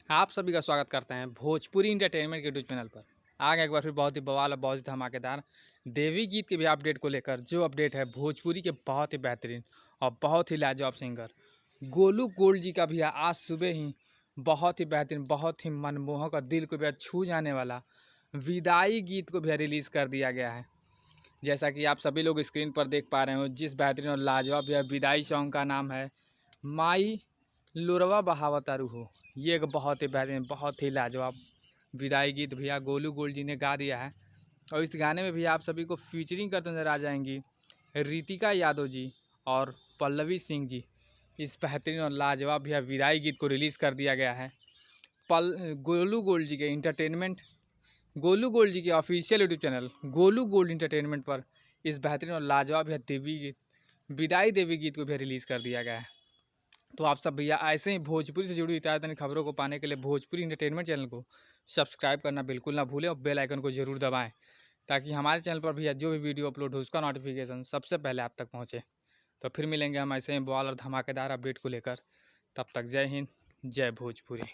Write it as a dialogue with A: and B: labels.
A: आप सभी का स्वागत करते हैं भोजपुरी इंटरटेनमेंट के यूट्यूब चैनल पर। आ गए एक बार फिर बहुत ही बवाल और बहुत ही धमाकेदार देवी गीत के भी अपडेट को लेकर। जो अपडेट है भोजपुरी के बहुत ही बेहतरीन और बहुत ही लाजवाब सिंगर गोलू गोल्ड जी का भी आज सुबह ही बहुत ही बेहतरीन, बहुत ही मनमोहक और दिल को भी छू जाने वाला विदाई गीत को भी रिलीज़ कर दिया गया है। जैसा कि आप सभी लोग स्क्रीन पर देख पा रहे हो, जिस बेहतरीन और लाजवाब यह विदाई सॉन्ग का नाम है माई लुरवा बहावतारू हो। ये एक बहुत ही बेहतरीन, बहुत ही लाजवाब विदाई गीत भैया गोलू गोल्ड जी ने गा दिया है। और इस गाने में भी आप सभी को फीचरिंग करते नजर आ जाएंगी रितिका यादव जी और पल्लवी सिंह जी। इस बेहतरीन और लाजवाब भैया विदाई गीत को रिलीज़ कर दिया गया है गोलू गोल्ड जी के इंटरटेनमेंट, गोलू गोल्ड जी के official YouTube channel Golu gold entertainment पर। इस बेहतरीन और लाजवाब भैया देवी गीत, विदाई देवी गीत को भी रिलीज़ कर दिया गया है। तो आप सब भैया ऐसे ही भोजपुरी से जुड़ी ताज़ा खबरों को पाने के लिए भोजपुरी इंटरटेनमेंट चैनल को सब्सक्राइब करना बिल्कुल ना भूलें और बेल आइकन को ज़रूर दबाएं, ताकि हमारे चैनल पर भैया जो भी वीडियो अपलोड हो उसका नोटिफिकेशन सबसे पहले आप तक पहुंचे। तो फिर मिलेंगे हम ऐसे ही बवाल और धमाकेदार अपडेट को लेकर। तब तक जय हिंद, जय भोजपुरी।